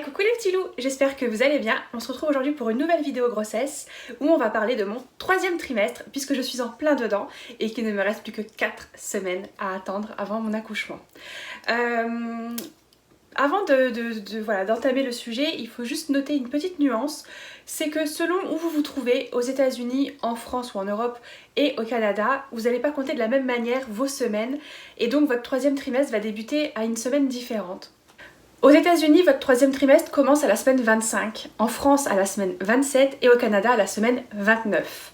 Coucou les petits loups, j'espère que vous allez bien. On se retrouve aujourd'hui pour une nouvelle vidéo grossesse où on va parler de mon troisième trimestre puisque je suis en plein dedans et qu'il ne me reste plus que 4 semaines à attendre avant mon accouchement. Avant d'entamer le sujet, il faut juste noter une petite nuance, c'est que selon où vous vous trouvez, aux États-Unis, en France ou en Europe et au Canada, vous n'allez pas compter de la même manière vos semaines et donc votre troisième trimestre va débuter à une semaine différente. Aux États-Unis, votre troisième trimestre commence à la semaine 25, en France à la semaine 27 et au Canada à la semaine 29.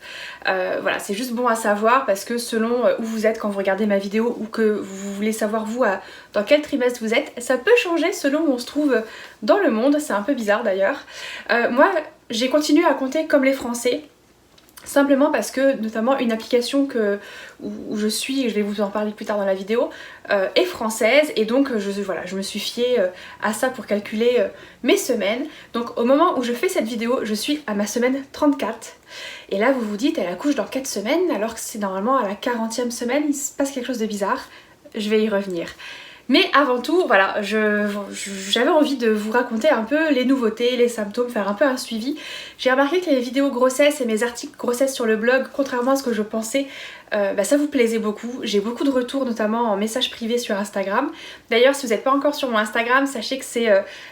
Voilà, c'est juste bon à savoir parce que selon où vous êtes quand vous regardez ma vidéo ou que vous voulez savoir vous dans quel trimestre vous êtes, ça peut changer selon où on se trouve dans le monde, c'est un peu bizarre d'ailleurs. Moi, j'ai continué à compter comme les Français. Simplement parce que notamment une application où je suis, et je vais vous en parler plus tard dans la vidéo, est française et donc je me suis fiée à ça pour calculer mes semaines. Donc au moment où je fais cette vidéo, je suis à ma semaine 34. Et là vous vous dites, elle accouche dans 4 semaines alors que c'est normalement à la 40e semaine, il se passe quelque chose de bizarre. Je vais y revenir. Mais avant tout, voilà, j'avais envie de vous raconter un peu les nouveautés, les symptômes, faire un peu un suivi. J'ai remarqué que les vidéos grossesse et mes articles grossesse sur le blog, contrairement à ce que je pensais, ça vous plaisait beaucoup. J'ai beaucoup de retours, notamment en message privé sur Instagram. D'ailleurs, si vous n'êtes pas encore sur mon Instagram, sachez que c'est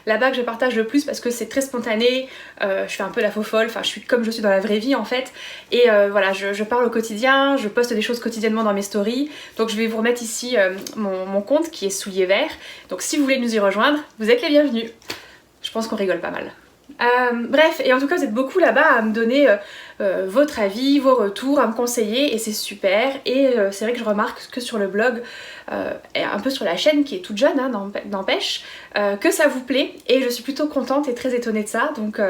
là-bas que je partage le plus parce que c'est très spontané. Je fais un peu la faux folle, enfin je suis comme je suis dans la vraie vie en fait. Et voilà, je parle au quotidien, je poste des choses quotidiennement dans mes stories. Donc je vais vous remettre ici mon compte qui est soulier vert. Donc si vous voulez nous y rejoindre, vous êtes les bienvenus. Je pense qu'on rigole pas mal. Bref, et en tout cas vous êtes beaucoup là-bas à me donner votre avis, vos retours, à me conseiller et c'est super. Et c'est vrai que je remarque que sur le blog et un peu sur la chaîne qui est toute jeune, hein, n'empêche, que ça vous plaît et je suis plutôt contente et très étonnée de ça. Donc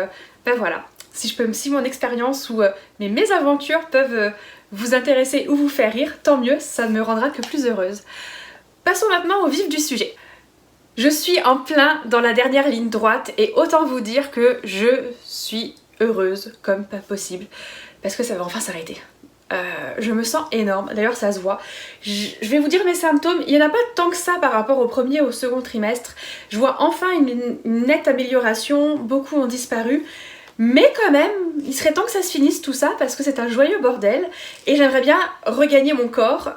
voilà, si mon expérience ou mes mésaventures peuvent vous intéresser ou vous faire rire, tant mieux, ça ne me rendra que plus heureuse. Passons maintenant au vif du sujet. Je suis en plein dans la dernière ligne droite et autant vous dire que je suis heureuse comme pas possible parce que ça va enfin s'arrêter. Je me sens énorme, d'ailleurs ça se voit. Je vais vous dire mes symptômes, il n'y en a pas tant que ça par rapport au premier et au second trimestre. Je vois enfin une nette amélioration, beaucoup ont disparu. Mais quand même, il serait temps que ça se finisse tout ça parce que c'est un joyeux bordel et j'aimerais bien regagner mon corps,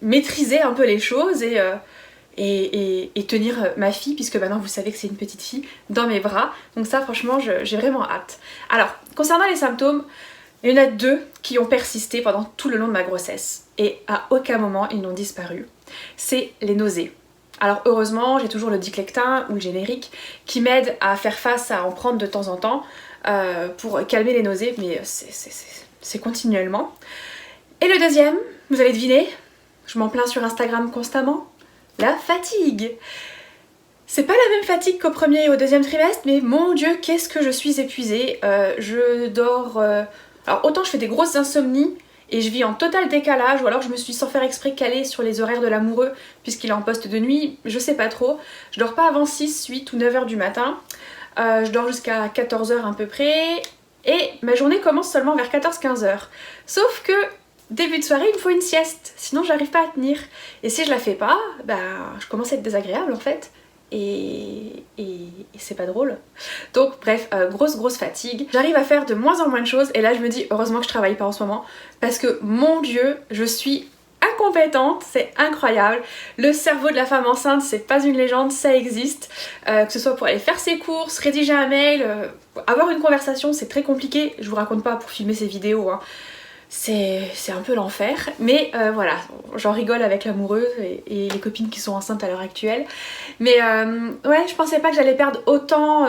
maîtriser un peu les choses et tenir ma fille, puisque maintenant vous savez que c'est une petite fille, dans mes bras. Donc ça franchement j'ai vraiment hâte. Alors concernant les symptômes, il y en a 2 qui ont persisté pendant tout le long de ma grossesse et à aucun moment ils n'ont disparu. C'est les nausées. Alors heureusement j'ai toujours le Diclectin ou le générique qui m'aide à faire face, à en prendre de temps en temps pour calmer les nausées, mais c'est continuellement. Et le deuxième, vous allez deviner, je m'en plains sur Instagram constamment, la fatigue. C'est pas la même fatigue qu'au premier et au deuxième trimestre, mais mon Dieu, qu'est-ce que je suis épuisée. Je dors... Alors autant je fais des grosses insomnies et je vis en total décalage, ou alors je me suis sans faire exprès calée sur les horaires de l'amoureux puisqu'il est en poste de nuit, je sais pas trop. Je dors pas avant 6, 8 ou 9h du matin. Je dors jusqu'à 14h à peu près et ma journée commence seulement vers 14-15h. Sauf que début de soirée, il me faut une sieste, sinon j'arrive pas à tenir. Et si je la fais pas, je commence à être désagréable en fait. Et c'est pas drôle. Donc bref, grosse fatigue. J'arrive à faire de moins en moins de choses et là je me dis heureusement que je travaille pas en ce moment parce que mon Dieu, je suis incompétente, c'est incroyable. Le cerveau de la femme enceinte, c'est pas une légende, ça existe. Que ce soit pour aller faire ses courses, rédiger un mail, avoir une conversation, c'est très compliqué. Je vous raconte pas pour filmer ces vidéos, hein. C'est un peu l'enfer, mais voilà, j'en rigole avec l'amoureuse et les copines qui sont enceintes à l'heure actuelle. Mais ouais, je pensais pas que j'allais perdre autant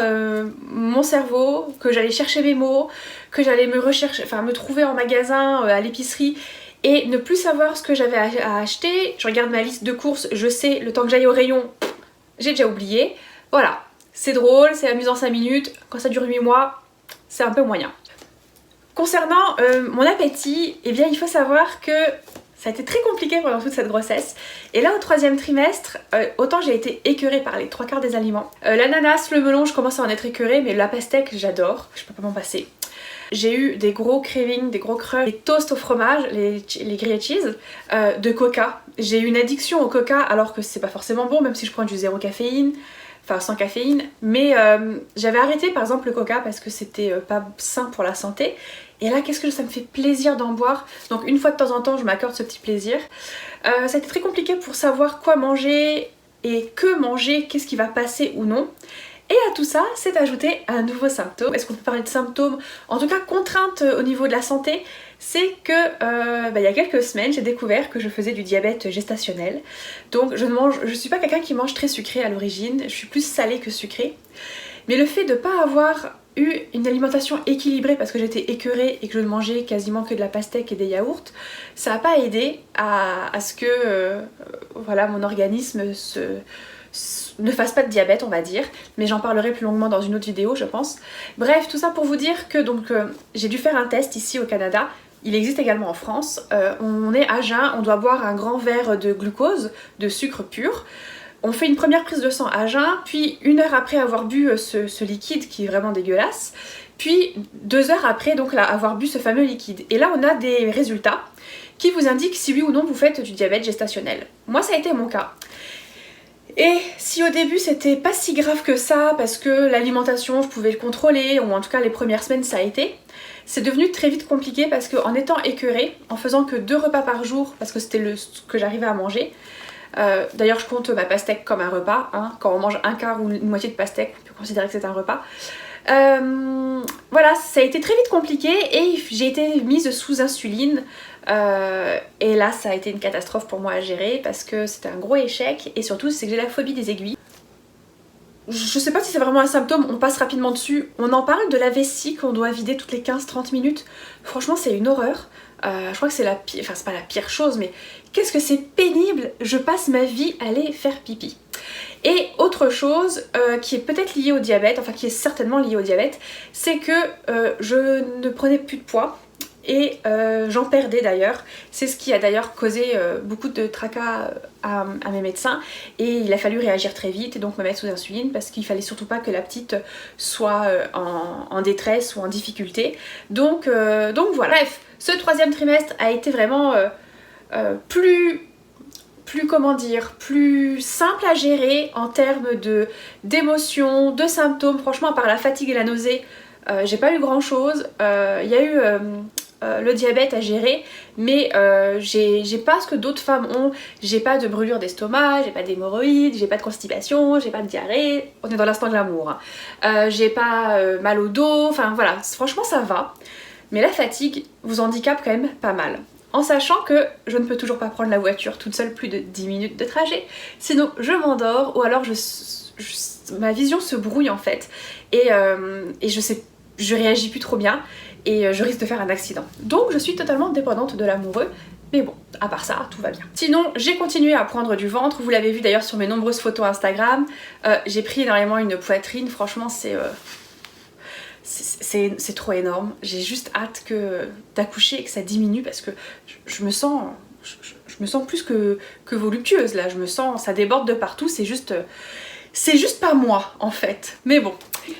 mon cerveau, que j'allais chercher mes mots, que j'allais me trouver en magasin, à l'épicerie et ne plus savoir ce que j'avais à acheter. Je regarde ma liste de courses, je sais, le temps que j'aille au rayon, j'ai déjà oublié. Voilà, c'est drôle, c'est amusant 5 minutes, quand ça dure 8 mois, c'est un peu moyen. Concernant mon appétit, eh bien il faut savoir que ça a été très compliqué pendant toute cette grossesse. Et là au 3e trimestre, autant j'ai été écœurée par les 3/4 des aliments. L'ananas, le melon, je commence à en être écœurée, mais la pastèque j'adore, je peux pas m'en passer. J'ai eu des gros cravings, des gros crushs, les toasts au fromage, les grilled cheese, de coca. J'ai eu une addiction au coca alors que c'est pas forcément bon, même si je prends du zéro caféine. enfin sans caféine, mais j'avais arrêté par exemple le coca parce que c'était pas sain pour la santé. Et là, qu'est-ce que ça me fait plaisir d'en boire. Donc une fois de temps en temps, je m'accorde ce petit plaisir. Ça a été très compliqué pour savoir quoi manger et que manger, qu'est-ce qui va passer ou non. Et à tout ça, c'est ajouté un nouveau symptôme. Est-ce qu'on peut parler de symptômes? En tout cas, contrainte au niveau de la santé, c'est que il y a quelques semaines, j'ai découvert que je faisais du diabète gestationnel. Donc je suis pas quelqu'un qui mange très sucré à l'origine, je suis plus salée que sucrée. Mais le fait de ne pas avoir eu une alimentation équilibrée parce que j'étais écœurée et que je ne mangeais quasiment que de la pastèque et des yaourts, ça n'a pas aidé à ce que voilà, mon organisme ne fasse pas de diabète, on va dire, mais j'en parlerai plus longuement dans une autre vidéo, je pense. Bref, tout ça pour vous dire que donc j'ai dû faire un test ici au Canada. Il existe également en France. On est à jeun, on doit boire un grand verre de glucose, de sucre pur. On fait une première prise de sang à jeun, puis 1 heure après avoir bu ce liquide qui est vraiment dégueulasse, puis 2 heures après donc là, avoir bu ce fameux liquide. Et là on a des résultats qui vous indiquent si oui ou non vous faites du diabète gestationnel. Moi ça a été mon cas. Et si au début c'était pas si grave que ça parce que l'alimentation je pouvais le contrôler, ou en tout cas les premières semaines ça a été, c'est devenu très vite compliqué parce qu'en étant écœurée, en faisant que 2 repas par jour parce que c'était ce que j'arrivais à manger, d'ailleurs je compte ma pastèque comme un repas, hein. Quand on mange un quart ou une moitié de pastèque, on peut considérer que c'est un repas. Voilà, ça a été très vite compliqué et j'ai été mise sous insuline et là ça a été une catastrophe pour moi à gérer parce que c'était un gros échec et surtout c'est que j'ai la phobie des aiguilles. Je sais pas si c'est vraiment un symptôme, on passe rapidement dessus. On en parle de la vessie qu'on doit vider toutes les 15-30 minutes. Franchement c'est une horreur. Je crois que c'est la pire, enfin c'est pas la pire chose, mais qu'est-ce que c'est pénible, je passe ma vie à aller faire pipi. Et autre chose qui est peut-être liée au diabète, enfin qui est certainement liée au diabète, c'est que je ne prenais plus de poids et j'en perdais d'ailleurs. C'est ce qui a d'ailleurs causé beaucoup de tracas à mes médecins et il a fallu réagir très vite et donc me mettre sous insuline parce qu'il fallait surtout pas que la petite soit en détresse ou en difficulté. Donc voilà. Bref, ce 3e trimestre a été vraiment plus comment dire, plus simple à gérer en termes d'émotions, de symptômes. Franchement, à part la fatigue et la nausée, j'ai pas eu grand chose. Il y a eu le diabète à gérer, mais j'ai pas ce que d'autres femmes ont. J'ai pas de brûlure d'estomac, j'ai pas d'hémorroïdes, j'ai pas de constipation, j'ai pas de diarrhée. On est dans l'instant glamour. Hein. J'ai pas mal au dos, enfin voilà, franchement ça va. Mais la fatigue vous handicape quand même pas mal. En sachant que je ne peux toujours pas prendre la voiture toute seule plus de 10 minutes de trajet, sinon je m'endors ou alors ma vision se brouille en fait et je réagis plus trop bien et je risque de faire un accident. Donc je suis totalement dépendante de l'amoureux, mais bon, à part ça, tout va bien. Sinon, j'ai continué à prendre du ventre, vous l'avez vu d'ailleurs sur mes nombreuses photos Instagram, j'ai pris énormément une poitrine, franchement c'est trop énorme. J'ai juste hâte d'accoucher et que ça diminue parce que je me sens plus que voluptueuse là. Je me sens, ça déborde de partout. C'est juste pas moi en fait. Mais bon.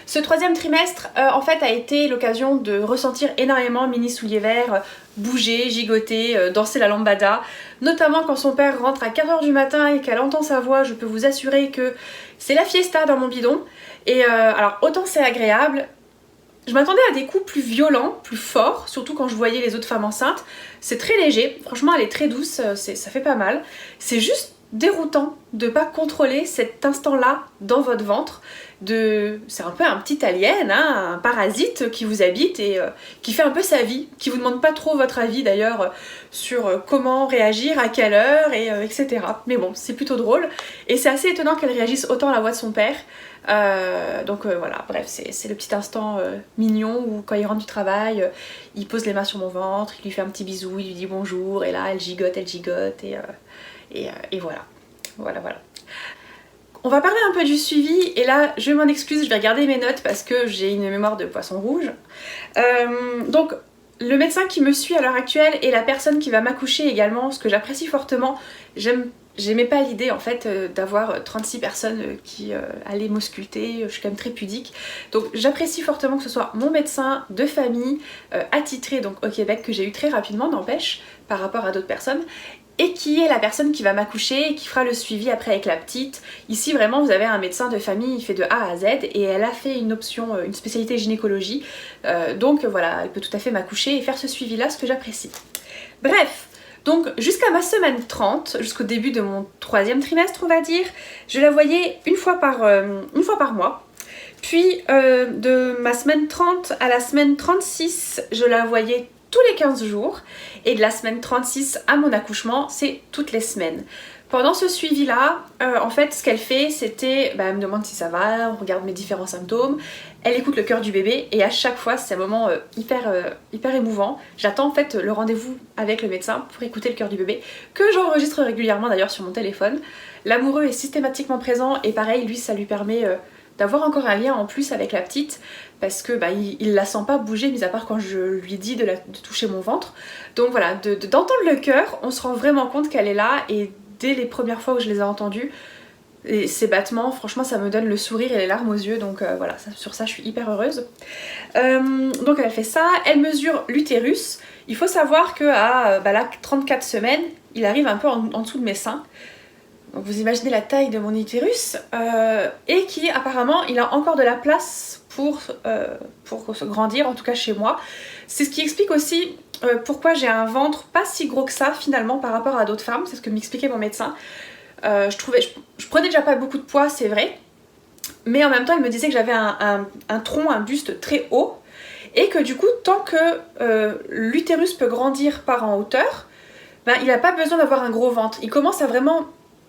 Ce 3e trimestre en fait a été l'occasion de ressentir énormément mini souliers verts, bouger, gigoter, danser la lambada. Notamment quand son père rentre à 4 h du matin et qu'elle entend sa voix, je peux vous assurer que c'est la fiesta dans mon bidon. Et alors autant c'est agréable, je m'attendais à des coups plus violents, plus forts, surtout quand je voyais les autres femmes enceintes. C'est très léger, franchement elle est très douce, ça fait pas mal. C'est juste déroutant de pas contrôler cet instant-là dans votre ventre. C'est un peu un petit alien, hein, un parasite qui vous habite et qui fait un peu sa vie, qui vous demande pas trop votre avis d'ailleurs sur comment réagir, à quelle heure, etc. Mais bon, c'est plutôt drôle. Et c'est assez étonnant qu'elle réagisse autant à la voix de son père. Donc voilà, bref, c'est le petit instant mignon où quand il rentre du travail, il pose les mains sur mon ventre, il lui fait un petit bisou, il lui dit bonjour, et là elle gigote, et voilà. Voilà. On va parler un peu du suivi, et là je m'en excuse, je vais regarder mes notes parce que j'ai une mémoire de poisson rouge. Donc le médecin qui me suit à l'heure actuelle et la personne qui va m'accoucher également, ce que j'apprécie fortement, j'aimais pas l'idée en fait d'avoir 36 personnes qui allaient m'ausculter, je suis quand même très pudique. Donc j'apprécie fortement que ce soit mon médecin de famille attitré donc au Québec, que j'ai eu très rapidement, n'empêche, par rapport à d'autres personnes. et qui est la personne qui va m'accoucher et qui fera le suivi après avec la petite. Ici vraiment vous avez un médecin de famille, il fait de A à Z et elle a fait une option, une spécialité gynécologie, donc voilà, elle peut tout à fait m'accoucher et faire ce suivi là, ce que j'apprécie. Bref, donc jusqu'à ma semaine 30, jusqu'au début de mon 3e trimestre on va dire, je la voyais une fois par mois. Puis de ma semaine 30 à la semaine 36, je la voyais tous les 15 jours. Et de la semaine 36 à mon accouchement, c'est toutes les semaines. Pendant ce suivi-là, en fait, ce qu'elle fait, c'était, elle me demande si ça va, on regarde mes différents symptômes, elle écoute le cœur du bébé et à chaque fois, c'est un moment hyper émouvant. J'attends en fait le rendez-vous avec le médecin pour écouter le cœur du bébé, que j'enregistre régulièrement d'ailleurs sur mon téléphone. L'amoureux est systématiquement présent et pareil, lui, ça lui permet d'avoir encore un lien en plus avec la petite parce que il la sent pas bouger, mis à part quand je lui dis de toucher mon ventre. Donc voilà, d'entendre le cœur, on se rend vraiment compte qu'elle est là et dès les premières fois où je les ai entendus, et ces battements, franchement ça me donne le sourire et les larmes aux yeux, donc voilà, sur ça je suis hyper heureuse. Donc elle fait ça, elle mesure l'utérus. Il faut savoir que à 34 semaines, il arrive un peu en dessous de mes seins. Donc vous imaginez la taille de mon utérus et qui apparemment il a encore de la place pour se grandir, en tout cas chez moi. C'est ce qui explique aussi pourquoi j'ai un ventre pas si gros que ça finalement par rapport à d'autres femmes, c'est ce que m'expliquait mon médecin. Je prenais déjà pas beaucoup de poids, c'est vrai, mais en même temps il me disait que j'avais un tronc, un buste très haut et que du coup tant que l'utérus peut grandir par en hauteur, il n'a pas besoin d'avoir un gros ventre. Il commence à vraiment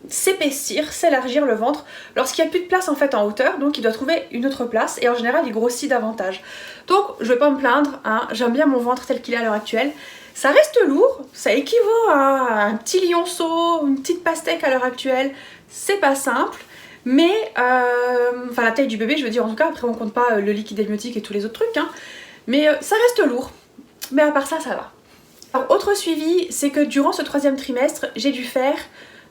s'épaissir, s'élargir le ventre lorsqu'il n'y a plus de place en fait en hauteur, donc il doit trouver une autre place et en général il grossit davantage. Donc je vais pas me plaindre, hein, j'aime bien mon ventre tel qu'il est à l'heure actuelle. Ça reste lourd, ça équivaut à un petit lionceau, une petite pastèque à l'heure actuelle, c'est pas simple, mais la taille du bébé je veux dire en tout cas, après on compte pas le liquide amniotique et tous les autres trucs, hein, mais ça reste lourd, mais à part ça, ça va. Alors autre suivi, c'est que durant ce 3e trimestre, j'ai dû faire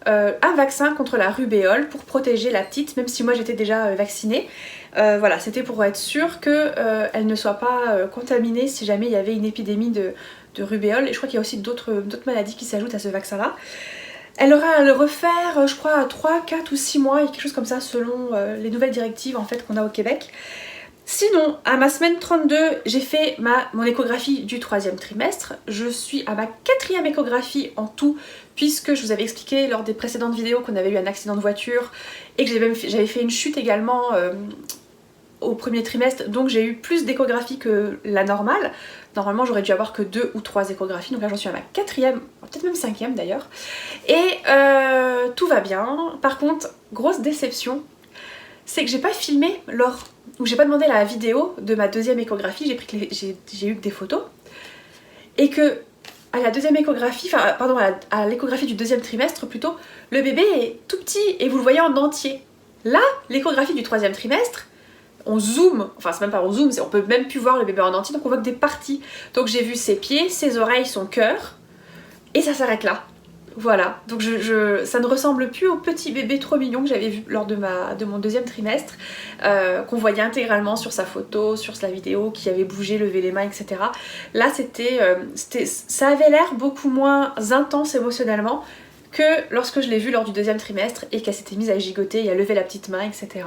un vaccin contre la rubéole pour protéger la petite, même si moi j'étais déjà vaccinée. Voilà, c'était pour être sûre qu'elle ne soit pas contaminée si jamais il y avait une épidémie de rubéole. Et je crois qu'il y a aussi d'autres maladies qui s'ajoutent à ce vaccin-là. Elle aura à le refaire, je crois, à 3, 4 ou 6 mois, et quelque chose comme ça, selon les nouvelles directives en fait qu'on a au Québec. Sinon, à ma semaine 32, j'ai fait mon échographie du 3e trimestre. Je suis à ma 4e échographie en tout, puisque je vous avais expliqué lors des précédentes vidéos qu'on avait eu un accident de voiture et que j'avais fait une chute également au 1er trimestre, donc j'ai eu plus d'échographies que la normale. Normalement j'aurais dû avoir que 2 ou 3 échographies, donc là j'en suis à ma 4e, peut-être même 5e d'ailleurs. Et tout va bien. Par contre, grosse déception, c'est que j'ai pas filmé où j'ai pas demandé la vidéo de ma 2e échographie, j'ai eu que des photos, et que à la 2e échographie, à l'échographie du 2e trimestre plutôt, le bébé est tout petit et vous le voyez en entier. Là, l'échographie du 3e trimestre, on zoome, enfin c'est même pas on zoome, on peut même plus voir le bébé en entier, donc on voit que des parties. Donc j'ai vu ses pieds, ses oreilles, son cœur, et ça s'arrête là. Voilà, donc ça ne ressemble plus au petit bébé trop mignon que j'avais vu lors de mon 2e trimestre, qu'on voyait intégralement sur sa photo, sur la vidéo, qui avait bougé, levé les mains, etc. Là, ça avait l'air beaucoup moins intense émotionnellement que lorsque je l'ai vue lors du 2e trimestre et qu'elle s'était mise à gigoter et à lever la petite main, etc.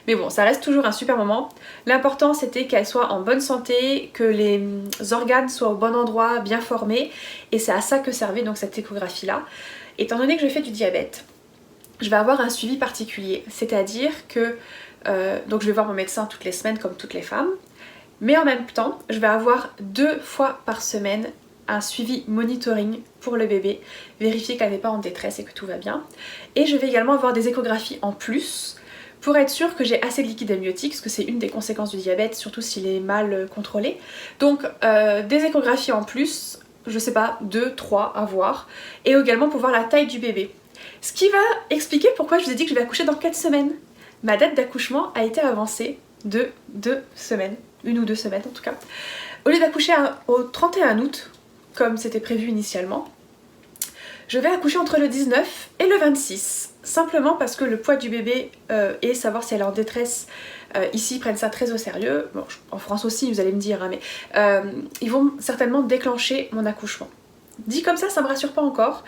Mais bon, ça reste toujours un super moment. L'important, c'était qu'elle soit en bonne santé, que les organes soient au bon endroit, bien formés, et c'est à ça que servait donc cette échographie-là. Étant donné que je fais du diabète, je vais avoir un suivi particulier, c'est-à-dire que donc je vais voir mon médecin toutes les semaines comme toutes les femmes, mais en même temps, je vais avoir 2 fois par semaine un suivi monitoring pour le bébé, vérifier qu'elle n'est pas en détresse et que tout va bien. Et je vais également avoir des échographies en plus pour être sûre que j'ai assez de liquide amniotique, parce que c'est une des conséquences du diabète, surtout s'il est mal contrôlé. Donc des échographies en plus, je sais pas, 2, 3 à voir, et également pour voir la taille du bébé. Ce qui va expliquer pourquoi je vous ai dit que je vais accoucher dans 4 semaines. Ma date d'accouchement a été avancée de 2 semaines, 1 ou 2 semaines en tout cas. Au lieu d'accoucher au 31 août, comme c'était prévu initialement, je vais accoucher entre le 19 et le 26, simplement parce que le poids du bébé et savoir si elle est en détresse, ici ils prennent ça très au sérieux, en France aussi vous allez me dire, hein, mais ils vont certainement déclencher mon accouchement. Dit comme ça me rassure pas encore.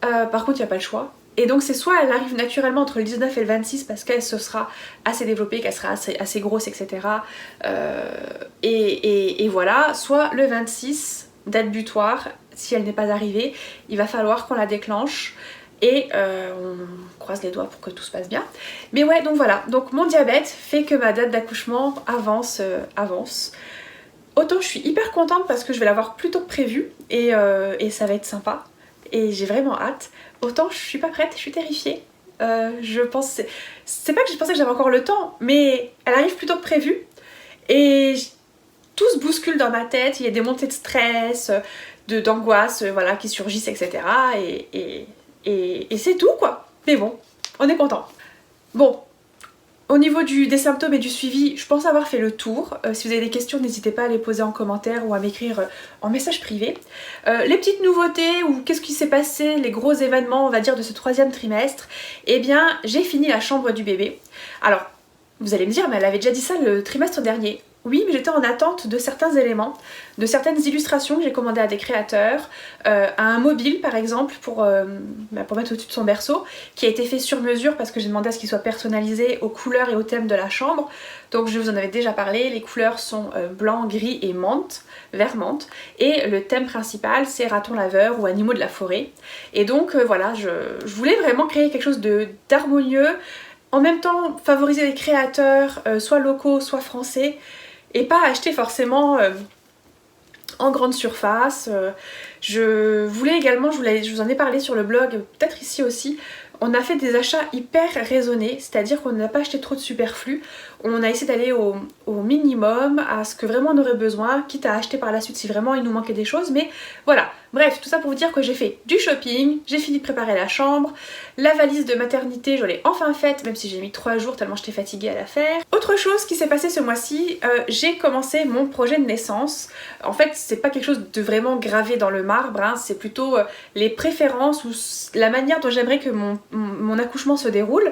Par contre, il n'y a pas le choix. Et donc c'est soit elle arrive naturellement entre le 19 et le 26 parce qu'elle se sera assez développée, qu'elle sera assez grosse, etc. Et voilà, soit le 26, date butoir, si elle n'est pas arrivée, il va falloir qu'on la déclenche. Et on croise les doigts pour que tout se passe bien. Mais ouais, donc voilà. Donc mon diabète fait que ma date d'accouchement avance. Autant je suis hyper contente parce que je vais l'avoir plus tôt que prévu. Et ça va être sympa. Et j'ai vraiment hâte. Autant je suis pas prête, je suis terrifiée. Je pense... C'est pas que je pensais que j'avais encore le temps, mais elle arrive plus tôt que prévu. Et tout se bouscule dans ma tête. Il y a des montées de stress, d'angoisse, voilà, qui surgissent, etc. Et c'est tout quoi. Mais bon, on est content. Bon, au niveau des symptômes et du suivi, je pense avoir fait le tour. Si vous avez des questions, n'hésitez pas à les poser en commentaire ou à m'écrire en message privé. Les petites nouveautés ou qu'est-ce qui s'est passé, les gros événements, on va dire, de ce 3e trimestre, eh bien, j'ai fini la chambre du bébé. Alors, vous allez me dire, mais elle avait déjà dit ça le trimestre dernier. Oui, mais j'étais en attente de certains éléments, de certaines illustrations que j'ai commandées à des créateurs, à un mobile par exemple pour mettre au-dessus de son berceau, qui a été fait sur mesure parce que j'ai demandé à ce qu'il soit personnalisé aux couleurs et au thème de la chambre. Donc je vous en avais déjà parlé, les couleurs sont blanc, gris et menthe, vert menthe, et le thème principal c'est raton laveur ou animaux de la forêt. Et donc voilà, je voulais vraiment créer quelque chose d'harmonieux, en même temps favoriser les créateurs, soit locaux, soit français, et pas acheter forcément en grande surface. Je voulais également, je vous en ai parlé sur le blog, peut-être ici aussi, on a fait des achats hyper raisonnés, c'est-à-dire qu'on n'a pas acheté trop de superflu, on a essayé d'aller au minimum, à ce que vraiment on aurait besoin, quitte à acheter par la suite si vraiment il nous manquait des choses, mais voilà. Bref, tout ça pour vous dire que j'ai fait du shopping, j'ai fini de préparer la chambre, la valise de maternité je l'ai enfin faite, même si j'ai mis 3 jours tellement j'étais fatiguée à la faire. Autre chose qui s'est passé ce mois-ci, j'ai commencé mon projet de naissance. En fait c'est pas quelque chose de vraiment gravé dans le marbre, hein, c'est plutôt les préférences ou la manière dont j'aimerais que mon accouchement se déroule.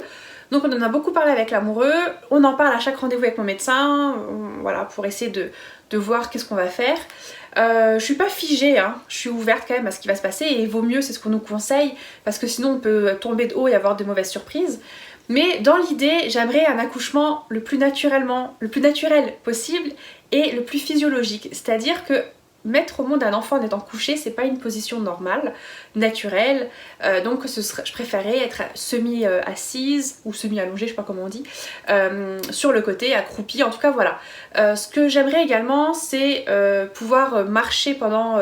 Donc on en a beaucoup parlé avec l'amoureux, on en parle à chaque rendez-vous avec mon médecin, voilà, pour essayer de voir qu'est-ce qu'on va faire. Je suis pas figée, hein, je suis ouverte quand même à ce qui va se passer et vaut mieux, c'est ce qu'on nous conseille, parce que sinon on peut tomber de haut et avoir de mauvaises surprises. Mais dans l'idée, j'aimerais un accouchement le plus naturel possible et le plus physiologique, c'est-à-dire que mettre au monde un enfant en étant couché, c'est pas une position normale, naturelle, donc je préférais être semi-assise ou semi-allongée, je sais pas comment on dit, sur le côté, accroupie, en tout cas voilà. Ce que j'aimerais également, c'est pouvoir marcher pendant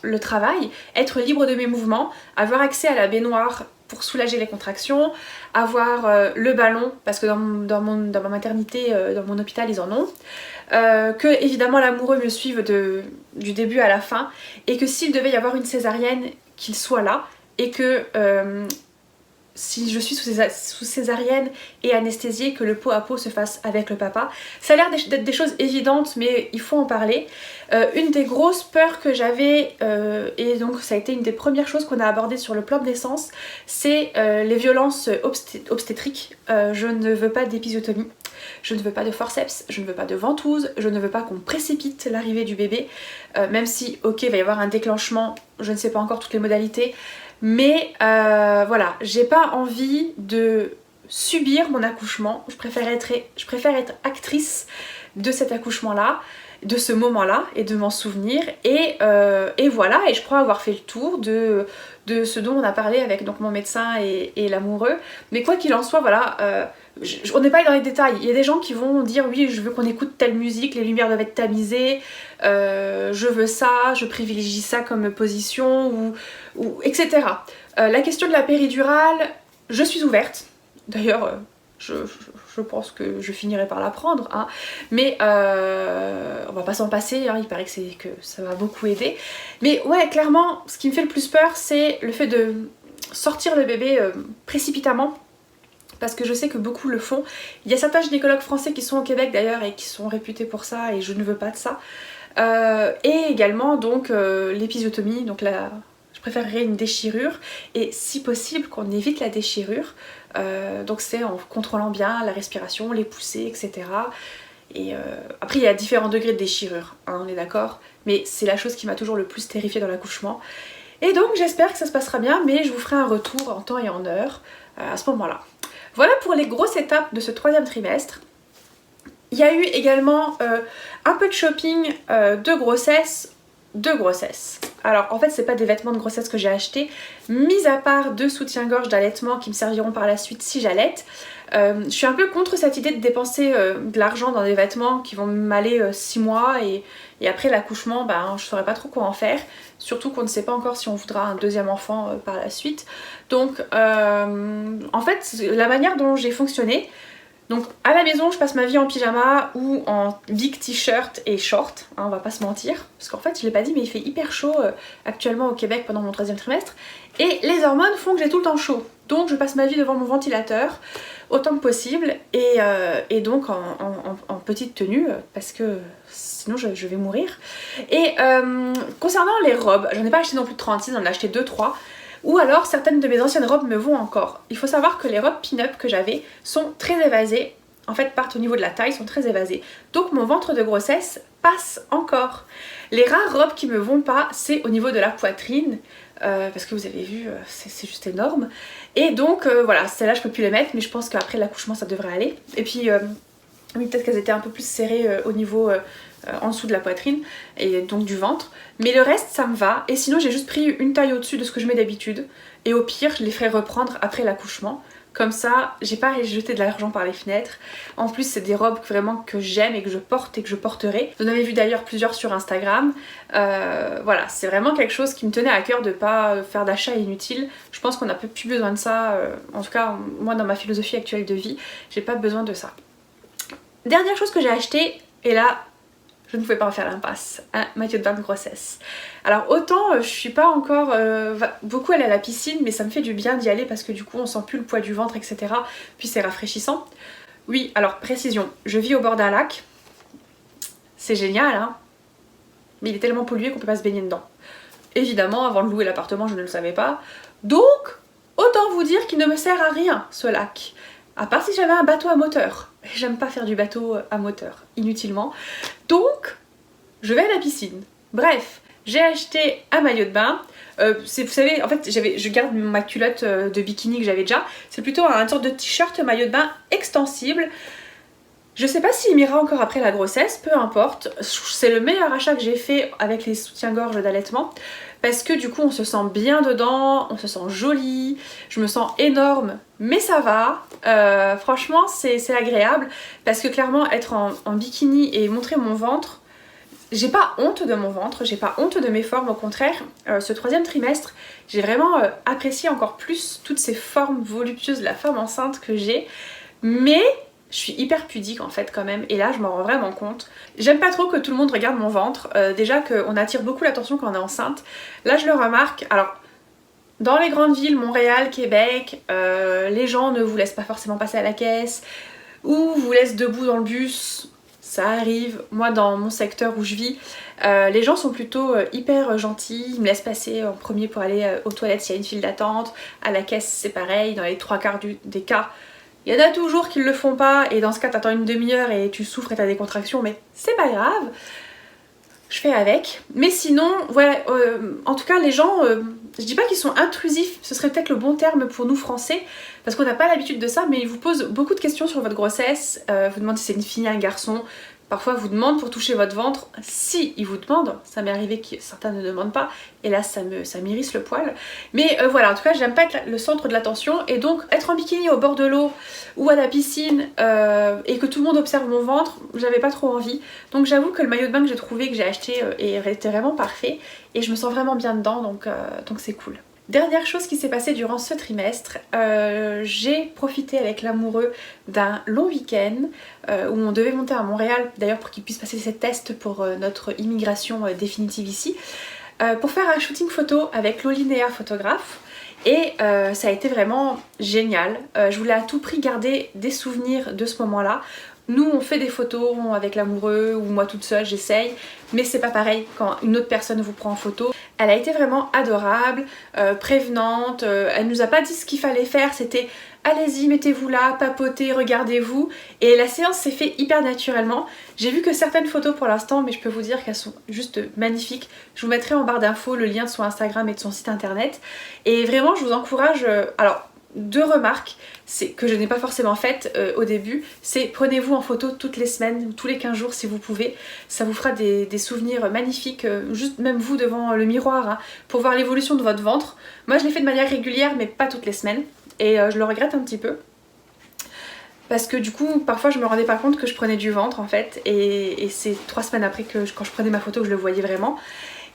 le travail, être libre de mes mouvements, avoir accès à la baignoire pour soulager les contractions, avoir le ballon, parce que dans ma maternité, dans mon hôpital, ils en ont. Que évidemment l'amoureux me suive du début à la fin, et que s'il devait y avoir une césarienne, qu'il soit là, et que si je suis sous césarienne et anesthésiée, que le pot à pot se fasse avec le papa. Ça a l'air d'être des choses évidentes, mais il faut en parler. Une des grosses peurs que j'avais, et donc ça a été une des premières choses qu'on a abordées sur le plan de naissance, c'est les violences obstétriques. Je ne veux pas d'épisiotomie, je ne veux pas de forceps, je ne veux pas de ventouse, je ne veux pas qu'on précipite l'arrivée du bébé, même si, ok, il va y avoir un déclenchement, je ne sais pas encore toutes les modalités, mais voilà, j'ai pas envie de subir mon accouchement, je préfère être actrice de cet accouchement-là, de ce moment-là, et de m'en souvenir, et voilà, et je crois avoir fait le tour de ce dont on a parlé avec donc mon médecin et l'amoureux, mais quoi qu'il en soit, voilà, on n'est pas dans les détails. Il y a des gens qui vont dire oui, je veux qu'on écoute telle musique, les lumières doivent être tamisées, je veux ça, je privilégie ça comme position, ou etc. La question de la péridurale, je suis ouverte. D'ailleurs, je pense que je finirai par la prendre, hein. Mais on va pas s'en passer, hein. Il paraît que ça va beaucoup aider. Mais ouais, clairement, ce qui me fait le plus peur, c'est le fait de sortir le bébé précipitamment, parce que je sais que beaucoup le font. Il y a certains gynécologues français qui sont au Québec d'ailleurs et qui sont réputés pour ça, et je ne veux pas de ça. Et également donc l'épisiotomie, donc je préférerais une déchirure, et si possible qu'on évite la déchirure. Donc c'est en contrôlant bien la respiration, les poussées, etc. Et après il y a différents degrés de déchirure, hein, on est d'accord, mais c'est la chose qui m'a toujours le plus terrifiée dans l'accouchement. Et donc j'espère que ça se passera bien, mais je vous ferai un retour en temps et en heure à ce moment-là. Voilà pour les grosses étapes de ce 3e trimestre. Il y a eu également un peu de shopping de grossesse. Alors en fait c'est pas des vêtements de grossesse que j'ai achetés, mis à part 2 soutiens-gorge d'allaitement qui me serviront par la suite si j'allaite. Je suis un peu contre cette idée de dépenser de l'argent dans des vêtements qui vont m'aller 6 mois et après l'accouchement ben, je saurais pas trop quoi en faire, surtout qu'on ne sait pas encore si on voudra un 2e enfant par la suite. Donc en fait la manière dont j'ai fonctionné, donc à la maison je passe ma vie en pyjama ou en big t-shirt et short, hein, on va pas se mentir, parce qu'en fait je l'ai pas dit mais il fait hyper chaud actuellement au Québec pendant mon 3e trimestre et les hormones font que j'ai tout le temps chaud, donc je passe ma vie devant mon ventilateur autant que possible et donc en petite tenue parce que sinon je vais mourir. Et concernant les robes, j'en ai pas acheté non plus de 36, j'en ai acheté 2-3. Ou alors certaines de mes anciennes robes me vont encore. Il faut savoir que les robes pin-up que j'avais sont très évasées, en fait partent au niveau de la taille, sont très évasées. Donc mon ventre de grossesse passe encore. Les rares robes qui me vont pas, c'est au niveau de la poitrine, parce que vous avez vu, c'est juste énorme. Et donc voilà, celles-là je peux plus les mettre, mais je pense qu'après l'accouchement ça devrait aller. Et puis oui, peut-être qu'elles étaient un peu plus serrées au niveau en dessous de la poitrine et donc du ventre, mais le reste ça me va. Et sinon j'ai juste pris une taille au-dessus de ce que je mets d'habitude et au pire je les ferai reprendre après l'accouchement, comme ça j'ai pas à jeter de l'argent par les fenêtres. En plus c'est des robes vraiment que j'aime et que je porte et que je porterai. Vous en avez vu d'ailleurs plusieurs sur Instagram. Voilà, c'est vraiment quelque chose qui me tenait à cœur de pas faire d'achat inutile. Je pense qu'on n'a plus besoin de ça, en tout cas moi dans ma philosophie actuelle de vie j'ai pas besoin de ça. Dernière chose que j'ai acheté, et là je ne pouvais pas en faire l'impasse, un maillot de bain de grossesse. Alors autant je suis pas encore beaucoup allée à la piscine, mais ça me fait du bien d'y aller parce que du coup on sent plus le poids du ventre, etc. Puis c'est rafraîchissant. Oui, alors précision, je vis au bord d'un lac, c'est génial hein, mais il est tellement pollué qu'on peut pas se baigner dedans. Évidemment, avant de louer l'appartement je ne le savais pas, donc autant vous dire qu'il ne me sert à rien ce lac. À part si j'avais un bateau à moteur. J'aime pas faire du bateau à moteur, inutilement. Donc, je vais à la piscine. Bref, j'ai acheté un maillot de bain. Vous savez, en fait, je garde ma culotte de bikini que j'avais déjà. C'est plutôt un sorte de t-shirt maillot de bain extensible. Je sais pas s'il m'ira encore après la grossesse, peu importe. C'est le meilleur achat que j'ai fait avec les soutiens-gorge d'allaitement. Parce que du coup on se sent bien dedans, on se sent jolie, je me sens énorme, mais ça va. Franchement c'est agréable parce que clairement être en bikini et montrer mon ventre, j'ai pas honte de mon ventre, j'ai pas honte de mes formes, au contraire. Ce 3e trimestre, j'ai vraiment apprécié encore plus toutes ces formes voluptueuses de la femme enceinte que j'ai, mais je suis hyper pudique en fait quand même, et là je m'en rends vraiment compte. J'aime pas trop que tout le monde regarde mon ventre, déjà qu'on attire beaucoup l'attention quand on est enceinte. Là je le remarque, alors dans les grandes villes, Montréal, Québec, les gens ne vous laissent pas forcément passer à la caisse, ou vous laissent debout dans le bus, ça arrive. Moi dans mon secteur où je vis, les gens sont plutôt hyper gentils, ils me laissent passer en premier pour aller aux toilettes s'il y a une file d'attente, à la caisse c'est pareil, dans les 3/4 des cas. Il y en a toujours qui le font pas et dans ce cas t'attends une demi-heure et tu souffres et t'as des contractions, mais c'est pas grave, je fais avec. Mais sinon, voilà, en tout cas les gens, je dis pas qu'ils sont intrusifs, ce serait peut-être le bon terme pour nous français, parce qu'on n'a pas l'habitude de ça, mais ils vous posent beaucoup de questions sur votre grossesse, vous demandent si c'est une fille, un garçon. Parfois vous demandent pour toucher votre ventre, si ils vous demandent, ça m'est arrivé que certains ne demandent pas, et là ça m'irrisse le poil. Mais voilà, en tout cas j'aime pas être le centre de l'attention, et donc être en bikini au bord de l'eau ou à la piscine et que tout le monde observe mon ventre, j'avais pas trop envie. Donc j'avoue que le maillot de bain que j'ai trouvé, que j'ai acheté, était vraiment parfait, et je me sens vraiment bien dedans, donc c'est cool. Dernière chose qui s'est passée durant ce trimestre, j'ai profité avec l'amoureux d'un long week-end où on devait monter à Montréal, d'ailleurs pour qu'il puisse passer ses tests pour notre immigration définitive ici, pour faire un shooting photo avec Lolinéa photographe. Et ça a été vraiment génial. Je voulais à tout prix garder des souvenirs de ce moment-là. Nous on fait des photos avec l'amoureux ou moi toute seule, j'essaye, mais c'est pas pareil quand une autre personne vous prend en photo. Elle a été vraiment adorable, prévenante, elle nous a pas dit ce qu'il fallait faire, c'était allez-y, mettez-vous là, papotez, regardez-vous. Et la séance s'est faite hyper naturellement. J'ai vu que certaines photos pour l'instant, mais je peux vous dire qu'elles sont juste magnifiques. Je vous mettrai en barre d'infos le lien de son Instagram et de son site internet. Et vraiment, je vous encourage... alors, 2 remarques que je n'ai pas forcément faites au début, c'est prenez-vous en photo toutes les semaines, tous les 15 jours si vous pouvez, ça vous fera des souvenirs magnifiques, juste même vous devant le miroir, hein, pour voir l'évolution de votre ventre. Moi je l'ai fait de manière régulière mais pas toutes les semaines et je le regrette un petit peu. Parce que du coup, parfois je me rendais pas compte que je prenais du ventre en fait, et c'est 3 semaines après que quand je prenais ma photo que je le voyais vraiment.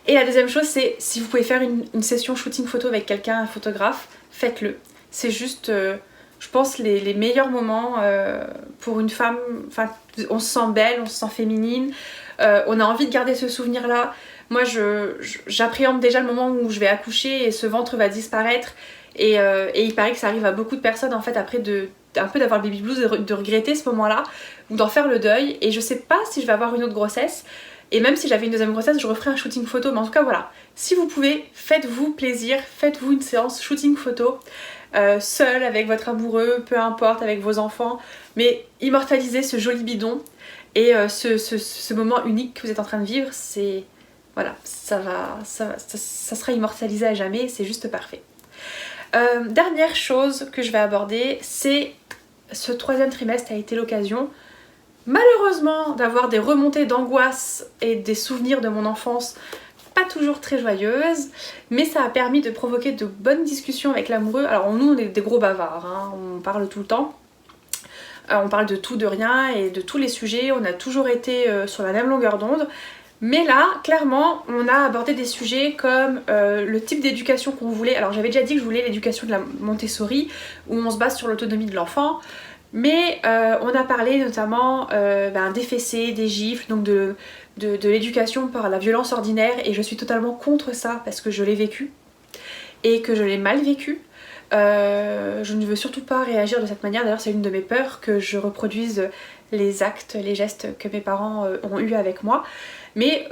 Et la deuxième chose c'est, si vous pouvez faire une session shooting photo avec quelqu'un, un photographe, faites-le. C'est juste, je pense, les meilleurs moments pour une femme. Enfin, on se sent belle, on se sent féminine, on a envie de garder ce souvenir-là. Moi, j'appréhende déjà le moment où je vais accoucher et ce ventre va disparaître. Et il paraît que ça arrive à beaucoup de personnes, en fait, après un peu d'avoir le baby blues, de regretter ce moment-là, ou d'en faire le deuil. Et je sais pas si je vais avoir une autre grossesse. Et même si j'avais une deuxième grossesse, je referai un shooting photo. Mais en tout cas, voilà. Si vous pouvez, faites-vous plaisir, faites-vous une séance shooting photo. Seul, avec votre amoureux, peu importe, avec vos enfants, mais immortalisez ce joli bidon et ce moment unique que vous êtes en train de vivre, c'est... Voilà, ça sera immortalisé à jamais, c'est juste parfait. Dernière chose que je vais aborder, c'est ce 3e trimestre a été l'occasion, malheureusement, d'avoir des remontées d'angoisse et des souvenirs de mon enfance pas toujours très joyeuse, mais ça a permis de provoquer de bonnes discussions avec l'amoureux. Alors nous on est des gros bavards, hein, on parle tout le temps, on parle de tout, de rien et de tous les sujets, on a toujours été sur la même longueur d'onde, mais là clairement on a abordé des sujets comme le type d'éducation qu'on voulait. Alors j'avais déjà dit que je voulais l'éducation de la Montessori, où on se base sur l'autonomie de l'enfant. Mais on a parlé notamment des fessées, des gifles, donc de l'éducation par la violence ordinaire, et je suis totalement contre ça parce que je l'ai vécu et que je l'ai mal vécu. Je ne veux surtout pas réagir de cette manière, d'ailleurs c'est une de mes peurs, que je reproduise les actes, les gestes que mes parents ont eu avec moi. Mais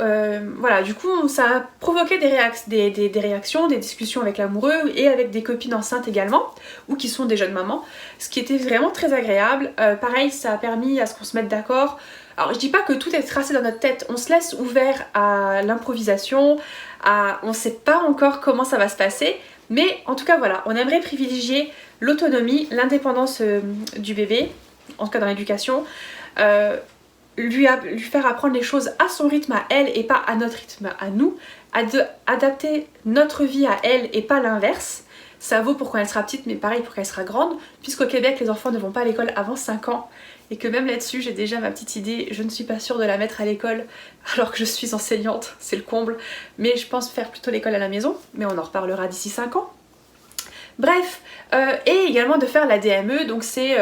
voilà, du coup ça a provoqué des réactions, des discussions avec l'amoureux et avec des copines enceintes également, ou qui sont des jeunes mamans, ce qui était vraiment très agréable. Pareil, ça a permis à ce qu'on se mette d'accord. Alors je dis pas que tout est tracé dans notre tête, on se laisse ouvert à l'improvisation, on sait pas encore comment ça va se passer, mais en tout cas voilà, on aimerait privilégier l'autonomie, l'indépendance du bébé, en tout cas dans l'éducation, lui faire apprendre les choses à son rythme à elle et pas à notre rythme à nous, adapter notre vie à elle et pas l'inverse. Ça vaut pour quand elle sera petite, mais pareil pour quand elle sera grande, puisqu'au Québec les enfants ne vont pas à l'école avant 5 ans, et que même là-dessus j'ai déjà ma petite idée. Je ne suis pas sûre de la mettre à l'école alors que je suis enseignante, c'est le comble, mais je pense faire plutôt l'école à la maison, mais on en reparlera d'ici 5 ans. Bref, et également de faire la DME, donc c'est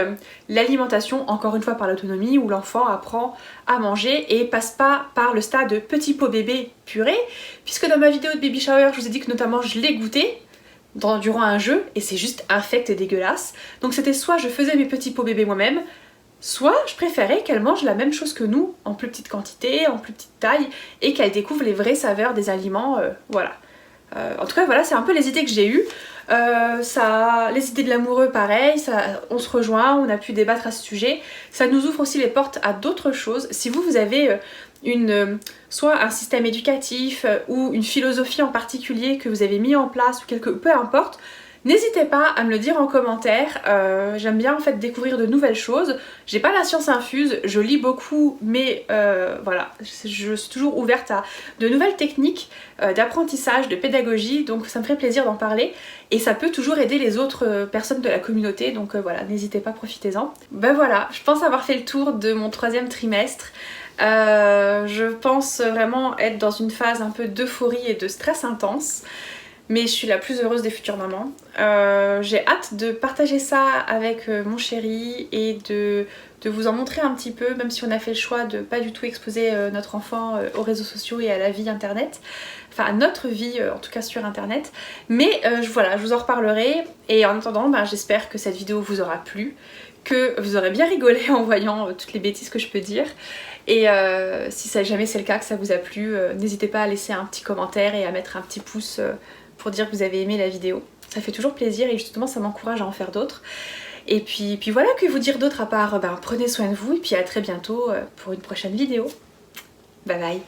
l'alimentation, encore une fois par l'autonomie, où l'enfant apprend à manger et passe pas par le stade de petit pot bébé purée, puisque dans ma vidéo de baby shower je vous ai dit que notamment je l'ai goûté durant un jeu et c'est juste infect et dégueulasse. Donc c'était soit je faisais mes petits pots bébés moi-même, soit je préférais qu'elle mange la même chose que nous, en plus petite quantité, en plus petite taille, et qu'elle découvre les vraies saveurs des aliments, voilà. En tout cas voilà, c'est un peu les idées que j'ai eues. Les idées de l'amoureux pareil, on se rejoint, on a pu débattre à ce sujet. Ça nous ouvre aussi les portes à d'autres choses. Si vous avez soit un système éducatif ou une philosophie en particulier que vous avez mis en place, ou peu importe, n'hésitez pas à me le dire en commentaire. J'aime bien en fait découvrir de nouvelles choses. J'ai pas la science infuse, je lis beaucoup, mais voilà, je suis toujours ouverte à de nouvelles techniques d'apprentissage, de pédagogie, donc ça me ferait plaisir d'en parler et ça peut toujours aider les autres personnes de la communauté, donc voilà, n'hésitez pas, profitez-en. Ben voilà, je pense avoir fait le tour de mon 3e trimestre. Je pense vraiment être dans une phase un peu d'euphorie et de stress intense. Mais je suis la plus heureuse des futures mamans. J'ai hâte de partager ça avec mon chéri et de vous en montrer un petit peu, même si on a fait le choix de pas du tout exposer notre enfant aux réseaux sociaux et à la vie internet. Enfin à notre vie en tout cas sur internet. Mais voilà, je vous en reparlerai. Et en attendant, j'espère que cette vidéo vous aura plu, que vous aurez bien rigolé en voyant toutes les bêtises que je peux dire. Et si jamais c'est le cas, que ça vous a plu, n'hésitez pas à laisser un petit commentaire et à mettre un petit pouce pour dire que vous avez aimé la vidéo. Ça fait toujours plaisir et justement ça m'encourage à en faire d'autres. Et puis voilà, que vous dire d'autre à part prenez soin de vous et puis à très bientôt pour une prochaine vidéo. Bye bye.